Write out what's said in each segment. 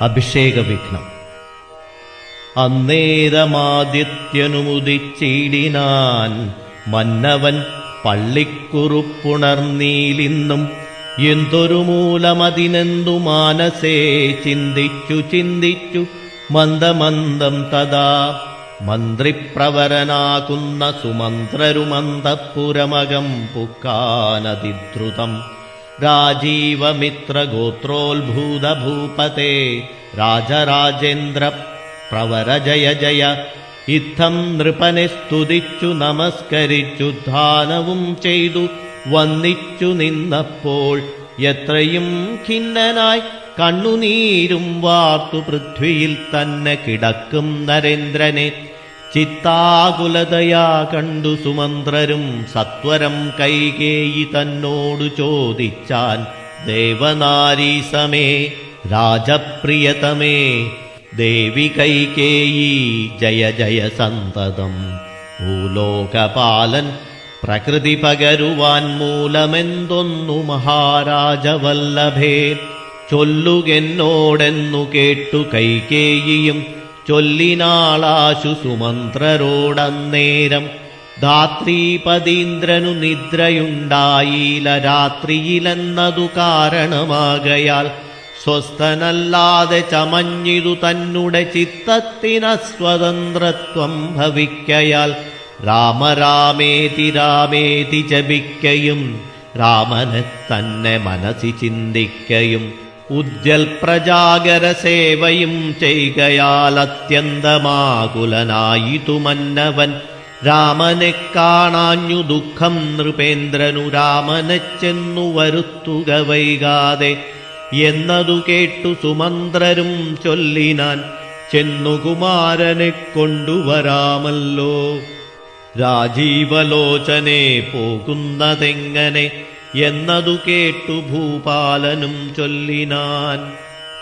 അഭിഷേകവിഘ്നം. അന്നേരമാദിത്യനുമുദിച്ചിടിനാൻ മന്നവൻ പള്ളിക്കുറുപ്പുണർന്നീലിന്നും. എന്തൊരു മൂലമതിനെന്തു മാനസേ ചിന്തിച്ചു ചിന്തിച്ചു മന്ദമന്ദം തഥാ മന്ത്രിപ്രവരനാകുന്ന സുമന്ത്രരുമന്തഃപുരമകം പുക്കാനതിദ്രുതം. രാജീവമിത്രഗോത്രോത്ഭൂതഭൂപതേ രാജരാജേന്ദ്ര പ്രവര ജയ ജയ. ഇത്തം നൃപനെ സ്തുതിച്ചു നമസ്കരിച്ചു ധാനവും ചെയ്തു വന്ദിച്ചു നിന്നപ്പോൾ എത്രയും ഖിന്നനായി കണ്ണുനീരും വാർത്തു പൃഥ്വിയിൽ തന്നെ കിടക്കും നരേന്ദ്രനെ. ചിത്താകുലതയാ കണ്ടു സുമന്ത്രരും സത്വരം കൈകേയി തന്നോടു ചോദിച്ചാൻ. ദേവനാരീസമേ രാജപ്രിയതമേ ദേവി കൈകേയി ജയ ജയ സന്തതം. ഭൂലോകപാലൻ പ്രകൃതി പകരുവാൻ മൂലമെന്തൊന്നു മഹാരാജവല്ലഭേ. ചൊല്ലുകെന്നോടെന്നു കേട്ടു കൈകേയിയും ചൊല്ലിനാളാശു സുമന്ത്രരോടന്നേരം. ധാത്രീപതീന്ദ്രനു നിദ്രയുണ്ടായില്ല രാത്രിയിലെന്നതു കാരണമാകയാൽ സ്വസ്ഥനല്ലാതെ ചമഞ്ഞിതു തന്നെ ചിത്തത്തിനസ്വതന്ത്രത്വം ഭവിക്കയാൽ. രാമരാമേതി രാമേതി ജപിക്കയും രാമനെ തന്നെ മനസ്സി ചിന്തിക്കയും ഉജ്ജൽ പ്രജാഗര സേവയും ചെയ്കയാൽ അത്യന്തമാകുലനായിതു മന്നവൻ. രാമനെ കാണാഞ്ഞു ദുഃഖം നൃപേന്ദ്രനു രാമനെ ചെന്നു വരുത്തുക വൈകാതെ എന്നതു കേട്ടു സുമന്ത്രരും ചൊല്ലിനാൻ. ചെന്നു കുമാരനെ കൊണ്ടുവരാമല്ലോ. രാജീവലോചനെ പോകുന്നതെങ്ങനെ എന്നതു കേട്ടു ഭൂപാലനും ചൊല്ലിനാൻ.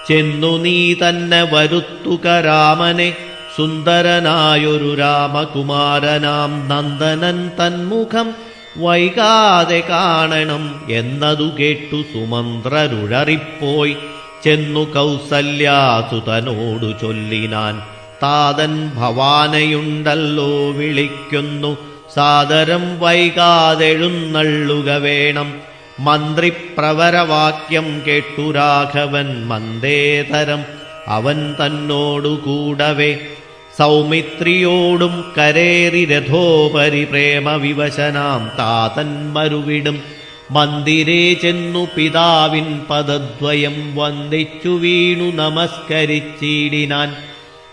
ചെന്നു നീ തന്നെ വരുത്തുക രാമനെ സുന്ദരനായൊരു രാമകുമാരനാം നന്ദനൻ തന്മുഖം വൈകാതെ കാണണം എന്നതു കേട്ടു സുമന്ത്രരുഴറിപ്പോയി ചെന്നു കൗസല്യാസുതനോടു ചൊല്ലിനാൻ. താതൻ ഭവാനയുണ്ടല്ലോ വിളിക്കുന്നു സാദരം വൈകാതെഴുന്നള്ളുക വേണം. മന്ത്രിപ്രവരവാക്യം കേട്ടു രാഘവൻ മന്ദേതരം അവൻ തന്നോടു കൂടവേ. സൗമിത്രിയോടും കരേറി രഥോപരി പ്രേമവിവശനാം താതൻ മരുവിടും മന്ദിരേ ചെന്നു പിതാവിൻ പദദ്വയം വന്ദിച്ചു വീണു നമസ്കരിച്ചിടിനാൻ.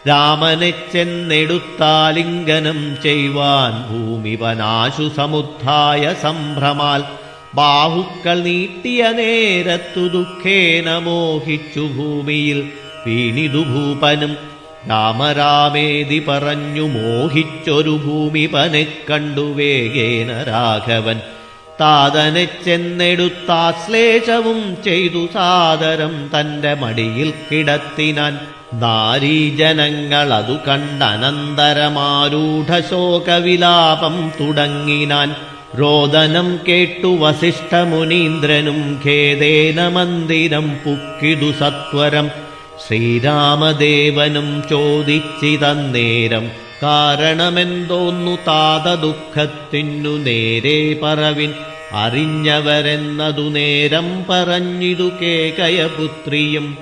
രാമനെ ചെന്നെടുത്താലിംഗനം ചെയ്വാൻ ഭൂമിവനാശു സമുദ്ധായ സംഭ്രമാൽ. ബാഹുക്കൾ നീട്ടിയ നേരത്തു ദുഃഖേന മോഹിച്ചു ഭൂമിയിൽ വീണിതു ഭൂപനും. രാമരാമേതി പറഞ്ഞു മോഹിച്ചൊരു ഭൂമിപനെ കണ്ടു വേഗേന രാഘവൻ. താതനെ ചെന്നെടുത്താശ്ലേഷവും ചെയ്തു സാദരം തന്റെ മടിയിൽ കിടത്തിനാൻ. നാരീജനങ്ങളതു കണ്ടനന്തരമാരൂഢശോകവിലാപം തുടങ്ങിനാൻ. രോദനം കേട്ടു വസിഷ്ഠമുനീന്ദ്രനും ഖേദേന മന്ദിരം പുക്കിതു സത്വരം. ശ്രീരാമദേവനും ചോദിച്ചിതന്നേരം കാരണമെന്തോന്നു താത ദുഃഖത്തിനു നേരെ പറവിൻ. അറിഞ്ഞവരെന്നതു നേരം പറഞ്ഞിതു കേകയപുത്രിയും.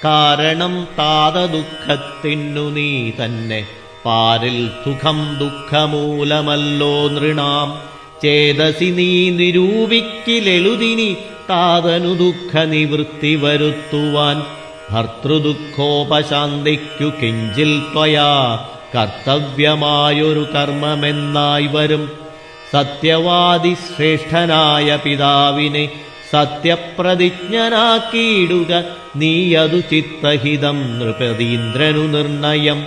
കാരണം താത ദുഃഖത്തിനു നീ തന്നെ പാരിൽ സുഖം ദുഃഖമൂലമല്ലോ നൃണാം. ചേതസി നീ നിരൂപിക്കിലെളുതിനി താതനു ദുഃഖ നിവൃത്തി വരുത്തുവാൻ. ഭർത്തൃദുഃഖോപശാന്തിക്കു കിഞ്ചിൽ ത്വയാ കർത്തവ്യമായൊരു കർമ്മമെന്നായി വരും. സത്യവാദി ശ്രേഷ്ഠനായ പിതാവിനെ സത്യപ്രതിജ്ഞനാക്കിയിടുക നീയതു ചിത്തഹിതം നൃപതീന്ദ്രനു നിർണയം.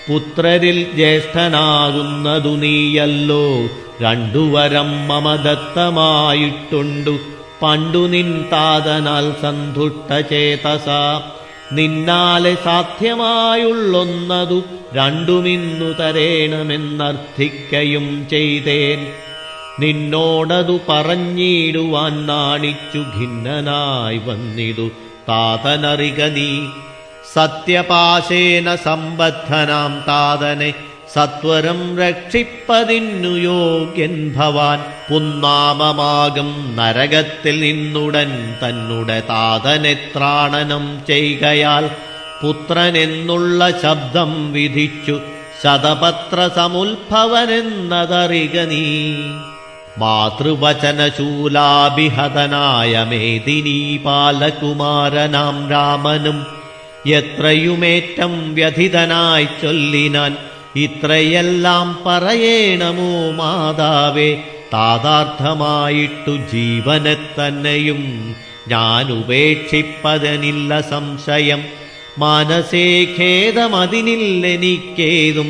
പുത്രരിൽ ജ്യേഷ്ഠനാകുന്നതു നീയല്ലോ. രണ്ടുവരം മമ ദത്തമായിട്ടുണ്ടു പണ്ടു നിൻ താതനാൽ സന്തുഷ്ടചേതസ. നിന്നാലെ സാധ്യമായുള്ളൊന്നതു രണ്ടുമിന്നു തരേണമെന്നർത്ഥിക്കയും ചെയ്തേൻ. നിന്നോടതു പറഞ്ഞിടുവാൻ നാണിച്ചു ഖിന്നനായി വന്നിതു താതനറിക നീ. സത്യപാശേന സമ്പദ്ധനാം താതനെ സത്വരം രക്ഷിപ്പതിന്നു യോഗ്യൻ ഭവാൻ. പുന്നാമമാകും നരകത്തിൽ നിന്നുടൻ തന്നുടെ താതനെ ത്രാണനം ചെയ്കയാൽ പുത്രനെന്നുള്ള ശബ്ദം വിധിച്ചു ശതപത്ര സമുത്ഭവനെന്നതറിക നീ. മാതൃവചനശൂലാഭിഹതനായ മേദിനീ ബാലകുമാരനാം രാമനും എത്രയുമേറ്റം വ്യഥിതനായി ചൊല്ലിനാൻ, ഇത്രയെല്ലാം പറയേണമോ മാതാവേ, താതാർത്ഥമായിട്ടു ജീവനെ തന്നെയും ഞാൻ ഉപേക്ഷിപ്പതനില്ല സംശയം. മനസേ ഖേദമതിനില്ലെനിക്കേതും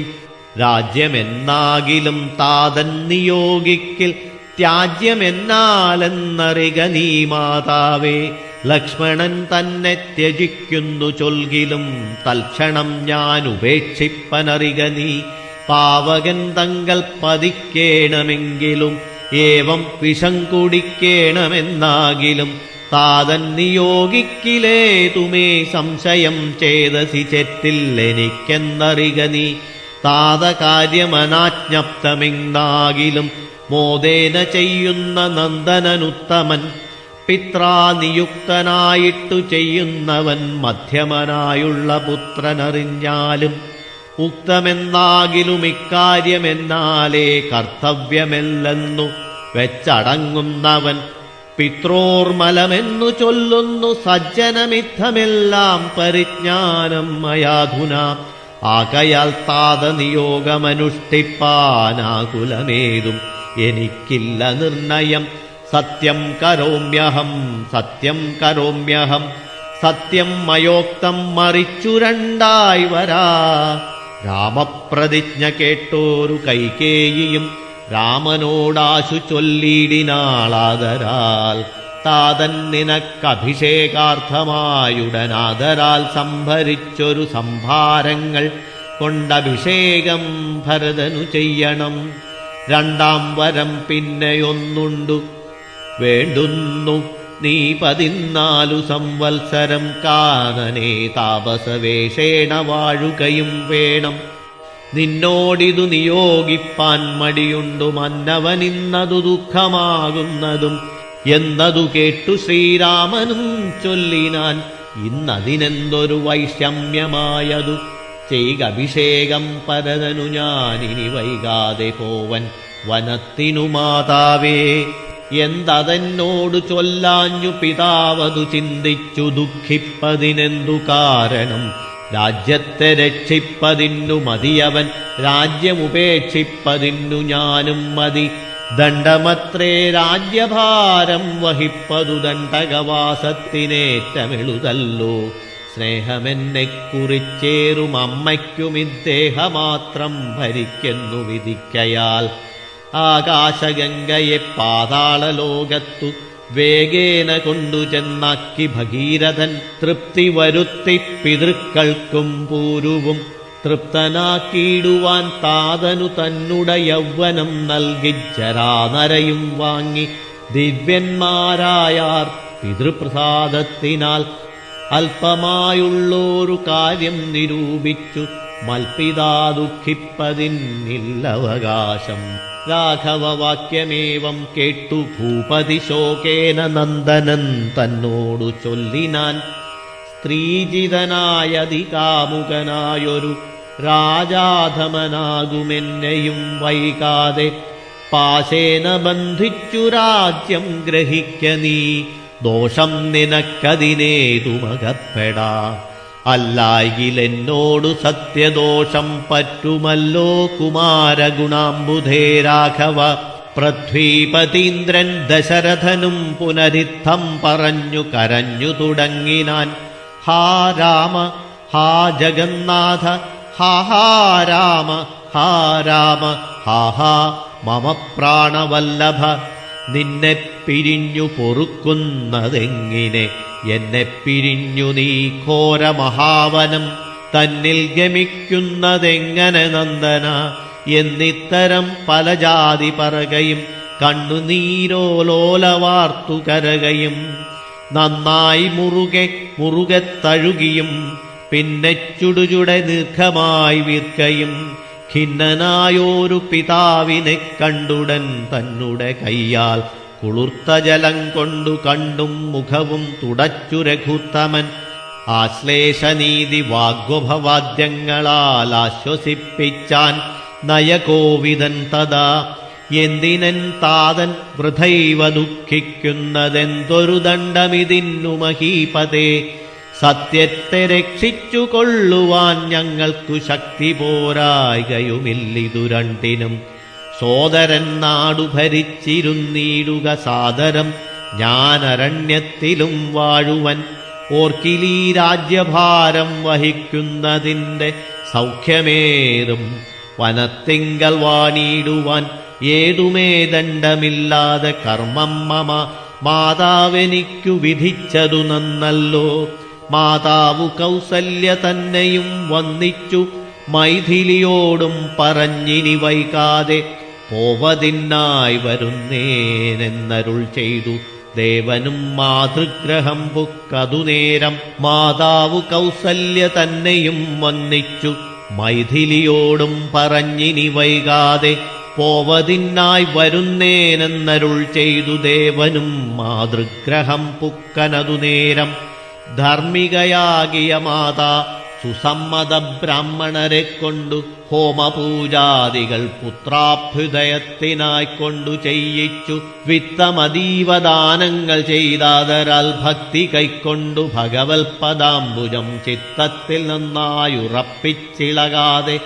രാജ്യമെന്നാകിലും താതൻ നിയോഗിക്കിൽ ത്യാജ്യമെന്നാലെന്നറിക നീ മാതാവേ. ലക്ഷ്മണൻ തന്നെ ത്യജിക്കുന്നു ചൊൽകിലും തൽക്ഷണം ഞാൻ ഉപേക്ഷിപ്പനറിക നീ. പാവകൻ തങ്കൽ പതിക്കേണമെങ്കിലും ഏവം വിഷം കുടിക്കേണമെന്നാകിലും താതൻ നിയോഗിക്കിലേതുമേ സംശയം ചേതസി ചെറ്റില്ലെനിക്കെന്നറിക നീ. താതകാര്യമനാജ്ഞപ്തമെന്നാകിലും മോദേന ചെയ്യുന്ന നന്ദനനുത്തമൻ, പിത്രാനിയുക്തനായിട്ടു ചെയ്യുന്നവൻ മധ്യമനായുള്ള പുത്രനറിഞ്ഞാലും. ഉക്തമെന്നാകിലും ഇക്കാര്യമെന്നാലേ കർത്തവ്യമല്ലെന്നു വെച്ചടങ്ങുന്നവൻ പിത്രോർമലമെന്നു ചൊല്ലുന്നു സജ്ജനമിത്തമെല്ലാം പരിജ്ഞാനം മയാധുന. ആകയാൽ താതനിയോഗമനുഷ്ഠിപ്പാനാകുലമേതും എനിക്കില്ല നിർണയം. സത്യം കരോമ്യഹം സത്യം കരോമ്യഹം സത്യം മയോക്തം മറിച്ചു രണ്ടായി വരാ. രാമപ്രതിജ്ഞ കേട്ടോരു കൈകേയിയും രാമനോടാശു ചൊല്ലിടിനാളാദരാൽ. താതൻ നിനക്കഭിഷേകാർത്ഥമായുടനാദരാൽ സംഭരിച്ചൊരു സംഭാരങ്ങൾ കൊണ്ടഭിഷേകം ഭരതനു ചെയ്യണം. രണ്ടാം വരം പിന്നെയൊന്നുണ്ടു വേണ്ടുന്നു, നീ 14 സംവത്സരം കാനനേ താപസവേഷേണ വാഴുകയും വേണം. നിന്നോടിതു നിയോഗിപ്പാൻ മടിയുണ്ടു മന്നവനിന്നതു ദുഃഖമാകുന്നതും എന്നതു കേട്ടു ശ്രീരാമനും ചൊല്ലിനാൻ. ഇന്നതിനെന്തൊരു വൈഷമ്യമായതു ചെയ്കഭിഷേകം പരതനു ഞാനിനി വൈകാതെ പോവൻ വനത്തിനു മാതാവേ. എന്തതെന്നോടു ചൊല്ലാഞ്ഞു പിതാവതു ചിന്തിച്ചു ദുഃഖിപ്പതിനെന്തു കാരണം. രാജ്യത്തെ രക്ഷിപ്പതിന്നു മതിയവൻ, രാജ്യമുപേക്ഷിപ്പതിന്നു ഞാനും മതി. ദണ്ഡമത്രേ രാജ്യഭാരം വഹിപ്പതു ദണ്ഡകവാസത്തിനേറ്റമെളുതല്ലോ. സ്നേഹമെന്നെ കുറിച്ചേറും അമ്മയ്ക്കുമിദ്ദേഹമാത്രം ഭരിക്കുന്നു വിധിക്കയാൽ. ആകാശഗംഗയെ പാതാളലോകത്തു വേഗേന കൊണ്ടു ചെന്നാക്കി ഭഗീരഥൻ തൃപ്തി വരുത്തി പിതൃക്കൾക്കും പൂരുവും തൃപ്തനാക്കിയിടുവാൻ താതനു തന്നുട യൗവനം നൽകി ജരാനരയും വാങ്ങി ദിവ്യന്മാരായാർ പിതൃപ്രസാദത്തിനാൽ. അല്പമായുള്ളൊരു കാര്യം നിരൂപിച്ചു മൽപിതാ ദുഃഖിപ്പതിന്നില്ലവകാശം. രാഘവവാക്യമേവം കേട്ടു ഭൂപതി ശോകേന നന്ദനൻ തന്നോടു ചൊല്ലിനാൻ. സ്ത്രീജിതനായതികാമുകനായൊരു രാജാധമനാകുമെന്നെയും വൈകാതെ പാശേന ബന്ധിച്ചു രാജ്യം ഗ്രഹിക്ക നീ. ദോഷം നിനക്കതിനേതുമകപ്പെടാ. അല്ലായിലെന്നോടു സത്യദോഷം പറ്റുമല്ലോ കുമാരഗുണാംബുധേ രാഘവ. പൃഥ്വീപതീന്ദ്രൻ ദശരഥനും പുനരിത്തം പറഞ്ഞു കരഞ്ഞു തുടങ്ങിനാൻ. ഹാ രാമ ഹാ ജഗന്നാഥ ഹാ ഹാ രാമ ഹാ രാമ ഹാ ഹാ മമ പ്രാണവല്ലഭ. നിന്നെ പിരിഞ്ഞു പൊറുക്കുന്നതെങ്ങിനെ, എന്നെ പിരിഞ്ഞു നീ ഘോരമഹാവനം തന്നിൽ ഗമിക്കുന്നതെങ്ങനെ നന്ദന. എന്നിത്തരം പല ജാതി പറകയും കണ്ണുനീരോലോലവാർത്തു കരകയും നന്നായി മുറുകെ തഴുകിയും പിന്നെ ചുടുചുടെ ദീർഘമായി വീർക്കയും ഖിന്നനായോരു പിതാവിനെ കണ്ടുടൻ തന്നെ കയ്യാൽ കുളിർത്ത ജലം കൊണ്ടു കണ്ടും മുഖവും തുടച്ചു രഘുത്തമൻ ആശ്ലേഷനീതി വാഗ്വഭവാദ്യങ്ങളാൽ ആശ്വസിപ്പിച്ചാൻ നയകോവിദൻ തഥാ. എന്തിനൻ താതൻ വൃഥൈവ ദുഃഖിക്കുന്നതെന്തൊരു ദണ്ഡമിതിന്നു മഹീപതേ, സത്യത്തെ രക്ഷിച്ചു കൊള്ളുവാൻ ഞങ്ങൾക്കു ശക്തി പോരായ്കയുമില്ലിതു രണ്ടിനും. സോദരൻ നാടു ഭരിച്ചിരുന്നീടുക സാദരം ഞാനരണ്യത്തിലും വാഴുവൻ, ഓർക്കിലീ രാജ്യഭാരം വഹിക്കുന്നതിൻ്റെ സൗഖ്യമേറും വനത്തിങ്കൽ വാണിടുവാൻ ഏതുമേ ദണ്ഡമില്ലാതെ കർമ്മം മമ മാതാവെനിക്കു വിധിച്ചതു നന്നല്ലോ. മാതാവു കൗസല്യ തന്നെയും വന്നിച്ചു മൈഥിലിയോടും പറഞ്ഞിനി വൈകാതെ പോവതിന്നായി വരുന്നേനെന്നരുൾ ചെയ്തു ദേവനും മാതൃഗ്രഹം പുക്കതു നേരം. മാതാവു കൗസല്യ തന്നെയും വന്നിച്ചു മൈഥിലിയോടും പറഞ്ഞിനി വൈകാതെ പോവതിന്നായി വരുന്നേനെന്നരുൾ ചെയ്തു ദേവനും മാതൃഗ്രഹം പുക്കനതു നേരം. ധാർമ്മികയാകിയ മാതാ സുസമ്മത ബ്രാഹ്മണരെ കൊണ്ടു ഹോമപൂജാദികൾ പുത്രാഭ്യുദയത്തിനായിക്കൊണ്ടു ചെയ്യിച്ചു വിത്തമതീവദാനങ്ങൾ ചെയ്താതരാൽ ഭക്തി കൈക്കൊണ്ടു ഭഗവത്പദാംബുജം ചിത്തത്തിൽ നന്നായുറപ്പിച്ചിളകാതെ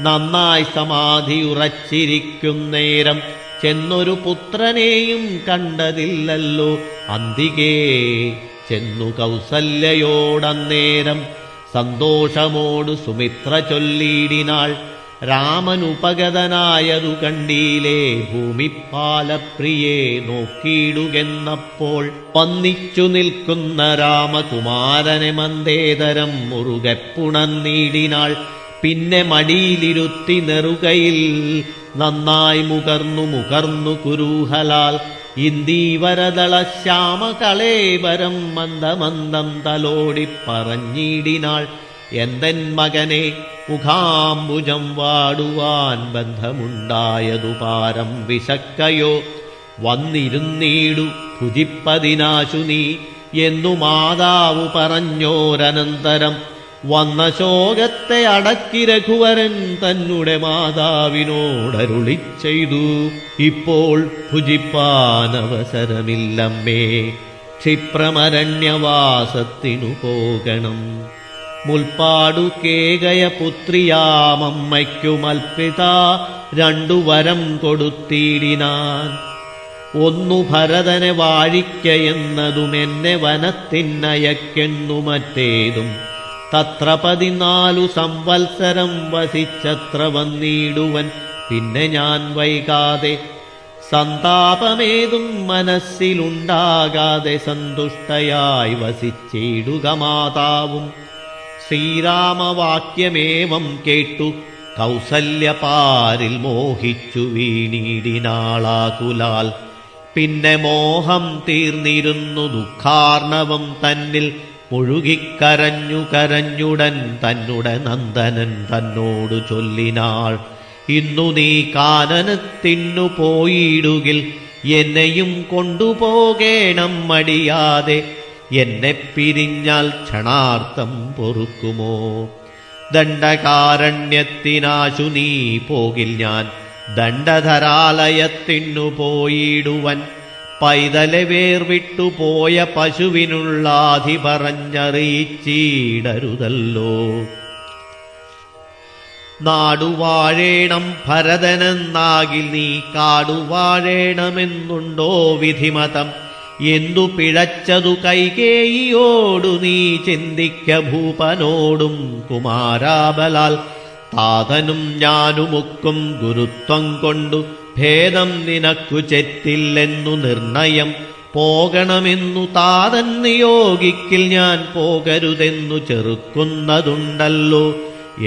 നന്നായി സമാധിയുറച്ചിരിക്കുന്നേരം ചെന്നൊരു പുത്രനെയും കണ്ടതില്ലല്ലോ. അന്തികേ ചെന്നു കൗസല്യയോടന്നേരം സന്തോഷമോടു സുമിത്ര ചൊല്ലിയിടിനാൾ, രാമനുപഗതനായതു കണ്ടീലേ ഭൂമിപാലപ്രിയേ നോക്കിയിടുകെന്നപ്പോൾ. വന്നിച്ചു നിൽക്കുന്ന രാമകുമാരനെ മന്ദേതരം മുറുകെ പുണർന്നിടിനാൾ, പിന്നെ മടിയിലിരുത്തി നെറുകയിൽ നന്നായി മുകർന്നു കുരൂഹലാൽ. ഇന്ദീവരദള ശ്യാമകളേവരം മന്ദമന്ദം തലോടി പറഞ്ഞിടിനാൾ, എന്തൻ മകനെ മുഖാംബുജം വാടുവാൻ ബന്ധമുണ്ടായതു പാരം വിശക്കയോ, വന്നിരുന്നീടു ഭുജിപ്പതിനാശു നീ എന്നു മാതാവു പറഞ്ഞോരനന്തരം. വന്ന ശോകത്തെ അടക്കി രഘുവരൻ തന്നെ മാതാവിനോടരുളി ചെയ്തു, ഇപ്പോൾ ഭുജിപ്പാനവസരമില്ലമ്മേ, ക്ഷിപ്രമരണ്യവാസത്തിനു പോകണം. മുൽപ്പാടു കേകയ പുത്രിയാമമ്മയ്ക്കുമൽപിത രണ്ടു വരം കൊടുത്തിടിനാൻ. ഒന്നു ഭരതനെ വാഴിക്കയെന്നതുമെന്നെ വനത്തിനയക്കെന്നു മറ്റേതും തത്ര 14 സംവത്സരം വസിച്ചത്ര വന്നിടുവൻ. പിന്നെ ഞാൻ വൈകാതെ സന്താപമേതും മനസ്സിലുണ്ടാകാതെ സന്തുഷ്ടയായി വസിച്ചിടുക മാതാവും. ശ്രീരാമവാക്യമേവം കേട്ടു കൗസല്യപാരിൽ മോഹിച്ചു വീണിടിനാളാകുലാൽ. പിന്നെ മോഹം തീർന്നിരുന്നു ദുഃഖാർണവം തന്നിൽ മുഴുകിക്കരഞ്ഞുടൻ തന്നെ നന്ദനൻ തന്നോടു ചൊല്ലിനാൾ, ഇന്നു നീ കാനനത്തിന്നു പോയിടുകിൽ എന്നെയും കൊണ്ടുപോകേണം മടിയാതെ. എന്നെ പിരിഞ്ഞാൽ ക്ഷണാർത്ഥം പൊറുക്കുമോ? ദണ്ഡകാരണ്യത്തിനാശു നീ പോകിൽ ഞാൻ ദണ്ഡധരാലയത്തിന്നു പോയിടുവൻ. പൈതലെ വേർവിട്ടുപോയ പശുവിനുള്ളാധി പറഞ്ഞറിയിച്ചിടരുതല്ലോ. നാടുവാഴേണം ഭരതനെന്നാകിൽ നീ കാടുവാഴേണമെന്നുണ്ടോ വിധിമതം? എന്തു പിഴച്ചതു കൈകേയിയോടു നീ ചിന്തിക്ക ഭൂപനോടും കുമാരാബലാൽ. താതനും ഞാനുമൊക്കും ഗുരുത്വം കൊണ്ടു ഭേദം നിനക്കു ചെറ്റില്ലെന്നു നിർണയം. പോകണമെന്നു താതൻ നിയോഗിക്കിൽ ഞാൻ പോകരുതെന്നു ചെറുക്കുന്നതുണ്ടല്ലോ.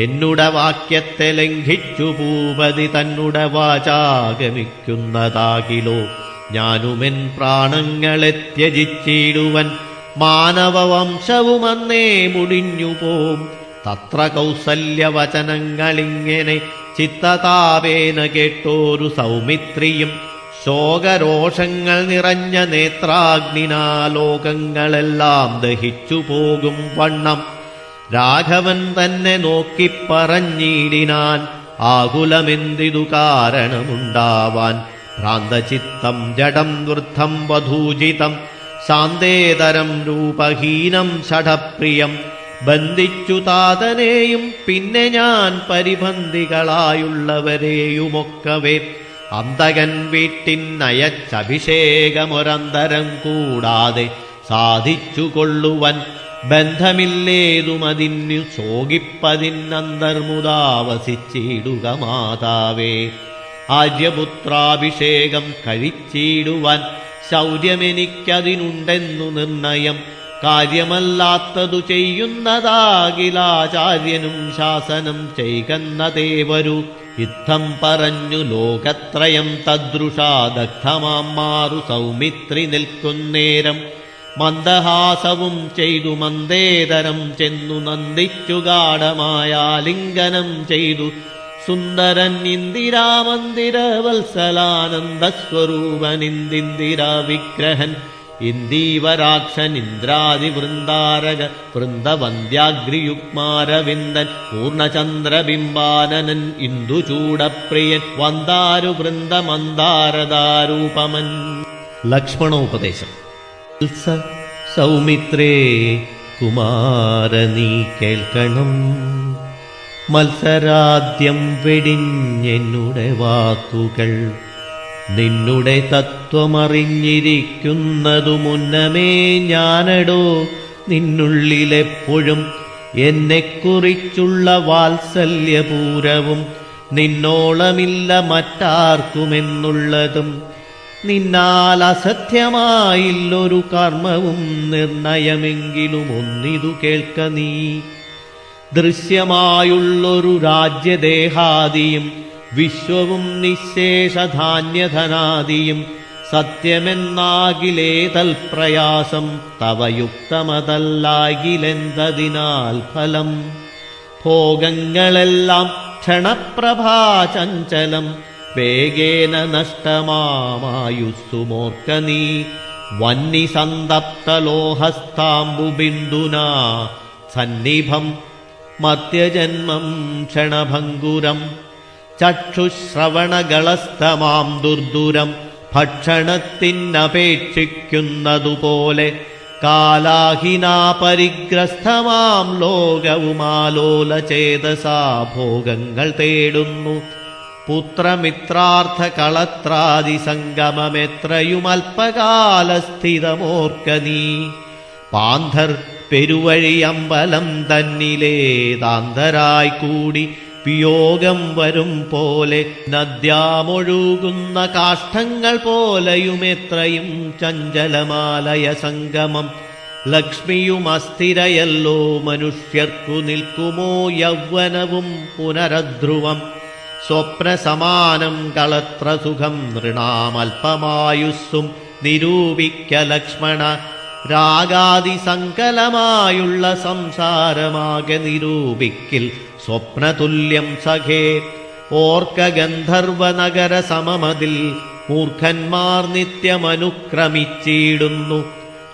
എന്നുടെ വാക്യത്തെ ലംഘിച്ചു ഭൂപതി തന്നെ വാചാഗമിക്കുന്നതാകിലോ. ഞാനുമെൻ പ്രാണങ്ങളെ ത്യജിച്ചിടുവൻ. മാനവവംശവുമന്നേ മുടിഞ്ഞുപോം. തത്ര കൗസല്യവചനങ്ങളിങ്ങനെ ചിത്തതാപേന കേട്ടോരു സൗമിത്രിയും ശോകരോഷങ്ങൾ നിറഞ്ഞ നേത്രാഗ്നിനാലോകങ്ങളെല്ലാം ദഹിച്ചു പോകും വണ്ണം രാഘവൻ തന്നെ നോക്കിപ്പറഞ്ഞിടിനാൻ, ആകുലമെന്തിതു കാരണമുണ്ടാവാൻ. ഭ്രാന്തചിത്തം ജഡം വൃദ്ധം വധൂജിതം ശാന്തേതരം രൂപഹീനം ഷഠപ്രിയം. ബന്ധിച്ചു താതനെയും പിന്നെ ഞാൻ പരിബന്ധികളായുള്ളവരെയുമൊക്കവേ അന്തകൻ വീട്ടിനയച്ചഭിഷേകമൊരന്തരം കൂടാതെ സാധിച്ചു കൊള്ളുവൻ. ബന്ധമില്ലേതുമതിന്നു ശോകിപ്പതിനന്തർമുദാവസിച്ചിടുക മാതാവേ. ആര്യപുത്രാഭിഷേകം കഴിച്ചിടുവാൻ ശൗര്യമെനിക്കതിനുണ്ടെന്നു നിർണയം. കാര്യമല്ലാത്തതു ചെയ്യുന്നതാകിലാചാര്യനും ശാസനം ചെയ്കന്നതേ വരൂ. യുദ്ധം പറഞ്ഞു ലോകത്രയം തദ്രുഷാ ദഗ്ധമാം മാറു സൗമിത്രി നിൽക്കുന്നേരം. മന്ദഹാസവും ചെയ്തു മന്ദേതരം ചെന്നു നന്ദിച്ചു ഗാഢമായാലിംഗനം ചെയ്തു. സുന്ദരൻ ഇന്ദിരാമന്ദിര വത്സലാനന്ദസ്വരൂപനിന്ദിന്ദിരാ വിഗ്രഹൻ. ഇന്ദീവരാക്ഷൻ ഇന്ദ്രാദിവൃന്ദാരക വൃന്ദവന്ദ്യാഗ്രിയുഗ്മാരവിന്ദൻ. പൂർണ്ണചന്ദ്രബിംബാനനൻ ഇന്ദുചൂടപ്രിയൻ. വന്ദാരു വൃന്ദമന്ദാരദാരൂപമൻ. ലക്ഷ്മണോപദേശം. സൗമിത്രേ കുമാരനീ കേൾക്കണം, മത്സരാദ്യം വെടിഞ്ഞെന്നുടെ വാക്കുകൾ. നിന്നുടെ തത്വമറിഞ്ഞിരിക്കുന്നതു മുന്നമേ ഞാനടോ നിന്നുള്ളിലെപ്പോഴും. എന്നെക്കുറിച്ചുള്ള വാത്സല്യപൂരവും നിന്നോളമില്ല മറ്റാർക്കുമെന്നുള്ളതും. നിന്നാൽ അസത്യമായില്ലൊരു കർമ്മവും നിർണയമെങ്കിലും ഒന്നിതു കേൾക്ക നീ. ദൃശ്യമായുള്ളൊരു രാജ്യദേഹാദിയും വിശ്വവും നിശേഷധാന്യധനാദിയും സത്യമെന്നാകിലേതൽപ്രയാസം തവ യുക്തമതല്ലാകിലെന്തതിനാൽ ഫലം. ഭോഗങ്ങളെല്ലാം ക്ഷണപ്രഭാചഞ്ചലം വേഗേന നഷ്ടമായുസ്സുമോർക്ക നീ. വന്നിസന്തപ്തലോഹസ്താംബുബിന്ദുനാ സന്നിഭം മർത്യജന്മം ക്ഷണഭംഗുരം. ചക്ഷുശ്രവണകളസ്തമാം ദുർദുരം ഭക്ഷണത്തിനപേക്ഷിക്കുന്നതുപോലെ. കാലാഹിനാ പരിഗ്രസ്തമാം ലോകവുമാലോലചേതസാ ഭോഗങ്ങൾ തേടുന്നു. പുത്രമിത്രാർത്ഥ കളത്രാദി സംഗമമെത്രയുമൽപകാലസ്ഥിതമോർക്ക നീ. പാന്ധർ പെരുവഴിയമ്പലം തന്നിലേതാന്തരായി കൂടി വിയോഗം വരും പോലെ. നദ്യാമൊഴുകുന്ന കാഷ്ഠങ്ങൾ പോലെയുമെത്രയും ചഞ്ചലമാലയ സംഗമം. ലക്ഷ്മിയും അസ്ഥിരയല്ലോ മനുഷ്യർക്കു നിൽക്കുമോ യൗവനവും പുനരധ്രുവം. സ്വപ്നസമാനം കളത്ര സുഖം നൃണാമൽപമായുസ്സും നിരൂപിക്ക ലക്ഷ്മണ. രാഗാദിസങ്കലമായുള്ള സംസാരമാകെ നിരൂപിക്കിൽ സ്വപ്നതുല്യം സഖേ. ഓർക്ക ഗന്ധർവനഗര സമമതിൽ മൂർഖന്മാർ നിത്യമനുക്രമിച്ചിടുന്നു.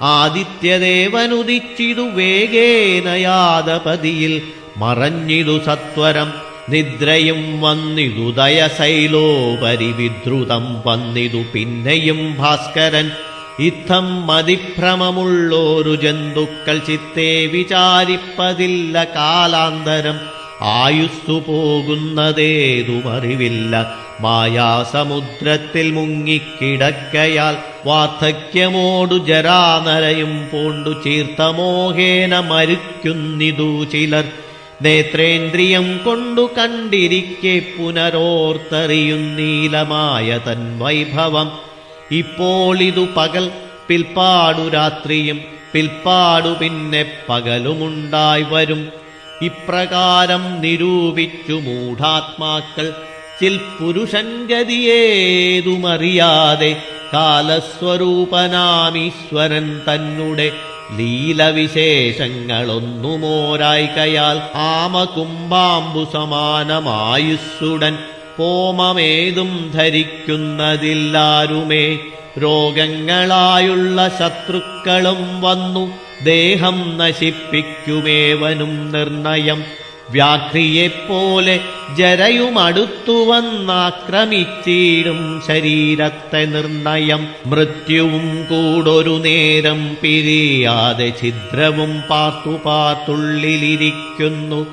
ആദിത്യദേവനുദിച്ചിതു വേഗേന യാദപതിയിൽ മറഞ്ഞിതു സത്വരം. നിദ്രയും വന്നിതു ദയശൈലോപരിവിദ്രുതം വന്നിതു പിന്നെയും ഭാസ്കരൻ. ഇത്തം മതിഭ്രമമുള്ളോരു ജന്തുക്കൾ ചിത്തേ വിചാരിപ്പതില്ല കാലാന്തരം. ആയുസ്സു പോകുന്നതേതുമറിവില്ല മായാസമുദ്രത്തിൽ മുങ്ങിക്കിടക്കയാൽ. വാർദ്ധക്യമോടു ജരാനരയും പൂണ്ടു ചീർത്തമോഹേന മരിക്കുന്നിതു ചിലർ. നേത്രേന്ദ്രിയം കൊണ്ടു കണ്ടിരിക്കെ പുനരോർത്തറിയുന്നീലമായ തൻ വൈഭവം. ഇപ്പോളിതു പകൽ, പിൽപ്പാടു രാത്രിയും, പിൽപ്പാടു പിന്നെ പകലുമുണ്ടായി വരും. ഇപ്രകാരം നിരൂപിച്ചു മൂഢാത്മാക്കൾ ചിൽപുരുഷൻ ഗതിയേതുമറിയാതെ. കാലസ്വരൂപനാമീശ്വരൻ തന്നെ ലീലവിശേഷങ്ങളൊന്നുമോരായികയാൽ ആമകുംഭാംബു സമാനമായുസ്സുടൻ കോമമേതും ധരിക്കുന്നതില്ലാരുമേ. രോഗങ്ങളായുള്ള ശത്രുക്കളും വന്നു ദേഹം നശിപ്പിക്കുമേവനും നിർണയം. വ്യാഘ്രിയെപ്പോലെ ജരയുമടുത്തു വന്നാക്രമിച്ചിടും ശരീരത്തെ നിർണയം. മൃത്യുവും കൂടൊരു നേരം പിരിയാതെ ഛിദ്രവും പാർത്തു പാർത്തുള്ളിലിരിക്കുന്നു.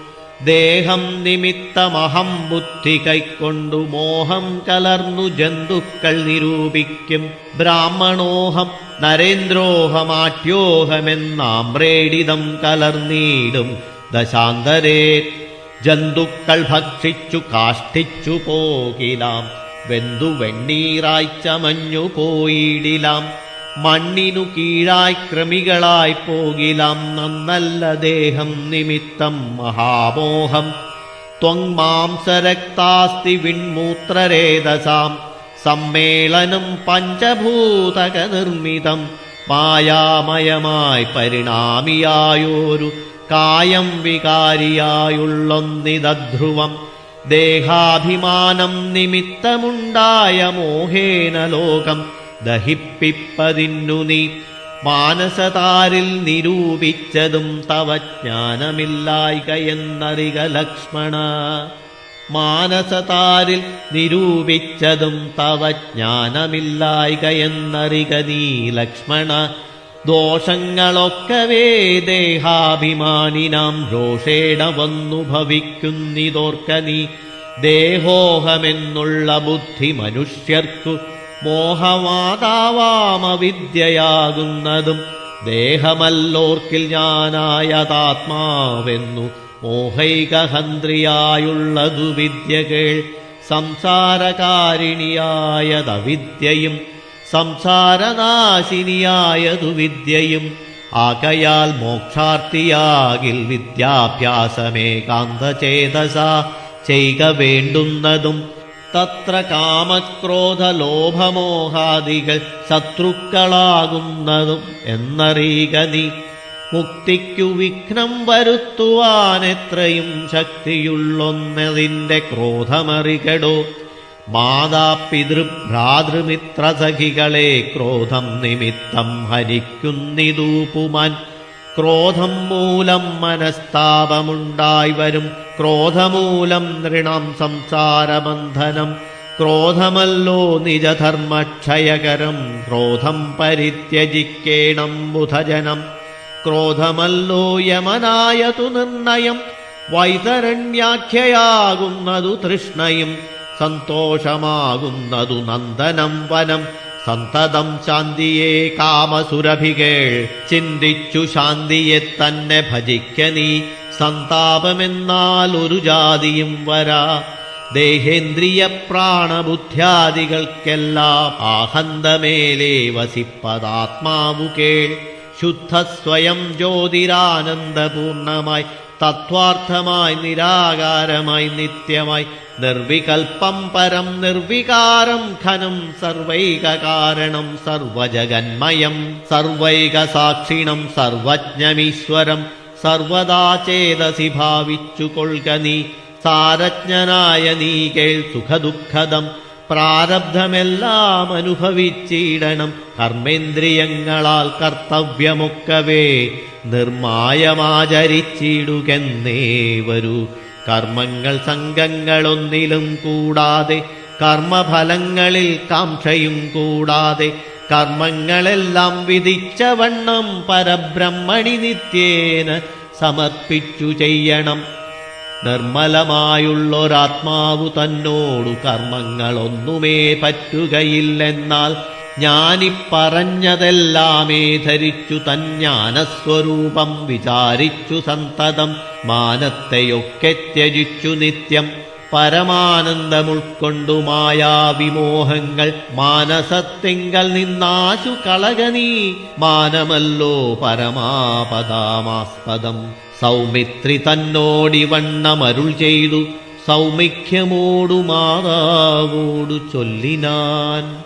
ദേഹം നിമിത്തമഹം ബുദ്ധി കൈക്കൊണ്ടു മോഹം കലർന്നു ജന്തുക്കൾ നിരൂപിക്കും. ബ്രാഹ്മണോഹം നരേന്ദ്രോഹമാട്യോഹമെന്നാമ്രേഡിതം കലർന്നീടും ദശാന്തരേ. ജന്തുക്കൾ ഭക്ഷിച്ചു കാഷ്ടിച്ചു പോകിലാം, വെന്തു വെണ്ണീറായി ചമഞ്ഞു പോയിടിലാം. മണ്ണിനു കീഴായി കൃമികളായി പോകിലാം, നന്നല്ല ദേഹം നിമിത്തം മഹാമോഹം. ത്വങ്മാംസരക്താസ്തി വിൺമൂത്രരേതസാം സമ്മേളനം പഞ്ചഭൂതക നിർമ്മിതം. മായാമയമായി പരിണാമിയായോരു കായം വികാരിയായുള്ളൊന്നിതധ്രുവം. ദേഹാഭിമാനം നിമിത്തമുണ്ടായ മോഹേന ലോകം ദഹിപ്പിപ്പതിന്നു നീ. മാനസതാരിൽ നിരൂപിച്ചതും തവ ജ്ഞാനമില്ലായ്കയെന്നറിക ലക്ഷ്മണ. മാനസതാരിൽ നിരൂപിച്ചതും തവ ജ്ഞാനമില്ലായ്കയെന്നറിക നീ ലക്ഷ്മണ. ദോഷങ്ങളൊക്കവേ ദേഹാഭിമാനിനാം രോഷേണ വന്നു ഭവിക്കുന്നിതോർക്ക നീ. ദേഹോഹമെന്നുള്ള ബുദ്ധി മനുഷ്യർക്കു മോഹമാതാവാമവിദ്യയാകുന്നതും. ദേഹമല്ലോർക്കിൽ ഞാനായതാത്മാവെന്നു മോഹൈകഹന്ത്രിയായുള്ളതു വിദ്യകൾ. സംസാരകാരിണിയായതവിദ്യയും സംസാരനാശിനിയായതു വിദ്യയും. ആകയാൽ മോക്ഷാർത്ഥിയാകിൽ വിദ്യാഭ്യാസമേകാന്തചേതസാ ചെയ്ക വേണ്ടുന്നതും. തത്ര കാമക്രോധലോഭമോഹാദികൾ ശത്രുക്കളാകുന്നതും എന്നറിയുക നീ. മുക്തിക്കു വിഘ്നം വരുത്തുവാനെത്രയും ശക്തിയുള്ളൊന്നതിൻ്റെ ക്രോധമറികടോ. മാതാപിതൃഭ്രാതൃമിത്രസഖികളെ ക്രോധം നിമിത്തം ഹരിക്കുന്നിതൂപുമാൻ. ക്രോധം മൂലം മനസ്താപമുണ്ടായി വരും, ക്രോധമൂലം നൃണം സംസാരബന്ധനം. ക്രോധമല്ലോ നിജധർമ്മക്ഷയകരം, ക്രോധം പരിത്യജിക്കേണം ബുധജനം. ക്രോധമല്ലോ യമനായതു നിർണയം, വൈതരണ്യാഖ്യയാകുന്നതു തൃഷ്ണയും. സന്തോഷമാകുന്നതു നന്ദനം വനം, സന്തതം ശാന്തിയെ കാമസുരഭികൾ. ചിന്തിച്ചു ശാന്തിയെ തന്നെ ഭജിക്ക നീ, സന്താപമെന്നാൽ ഒരു ജാതിയും വരാ. ദേഹേന്ദ്രിയ പ്രാണബുദ്ധ്യാദികൾക്കെല്ലാം ആഹന്തമേലേ വസിപ്പതാത്മാവു കേൾ. ശുദ്ധസ്വയം ജ്യോതിരാനന്ദപൂർണമായി തത്വാർത്ഥമായി നിരാകാരമായി നിത്യമായി. നിർവികൽപ്പം പരം നിർവികാരം ഘനം, സർവൈകകാരണം സർവജഗന്മയം. സർവൈകസാക്ഷിണം സർവജ്ഞമീശ്വരം, സർവദാ ചേതസി ഭാവിച്ചു കൊൾക നീ. സാരജ്ഞനായ നീ കേൾ സുഖദുഃഖദം, പ്രാരബ്ധമെല്ലാം അനുഭവിച്ചിടണം. കർമ്മേന്ദ്രിയങ്ങളാൽ കർത്തവ്യമൊക്കവേ നിർമായമാചരിച്ചിടുകെന്നേ വരൂ. കർമ്മങ്ങൾ സംഘങ്ങളൊന്നിലും കൂടാതെ, കർമ്മഫലങ്ങളിൽ കാംക്ഷയും കൂടാതെ. കർമ്മങ്ങളെല്ലാം വിധിച്ച വണ്ണം പരബ്രഹ്മണി നിത്യേന സമർപ്പിച്ചു ചെയ്യണം. നിർമ്മലമായുള്ളൊരാത്മാവു തന്നോടു കർമ്മങ്ങളൊന്നുമേ പറ്റുകയില്ലെന്നാൽ, ഞാനിപ്പറഞ്ഞതെല്ലാമേ ധരിച്ചു തജ്ഞാനസ്വരൂപം വിചാരിച്ചു സന്തതം. മാനത്തെയൊക്കെ ത്യജിച്ചു നിത്യം പരമാനന്ദമുൾക്കൊണ്ടു മായാവിമോഹങ്ങൾ. മാനസത്തിങ്കൽ നിന്നാശു കളകനീ, മാനമല്ലോ പരമാപദാമാസ്പദം. സൗമിത്രി തന്നോടിവണ്ണമരുൾ ചെയ്തു, സൗമിഖ്യമോടു മാതാവോടു ചൊല്ലിനാൻ.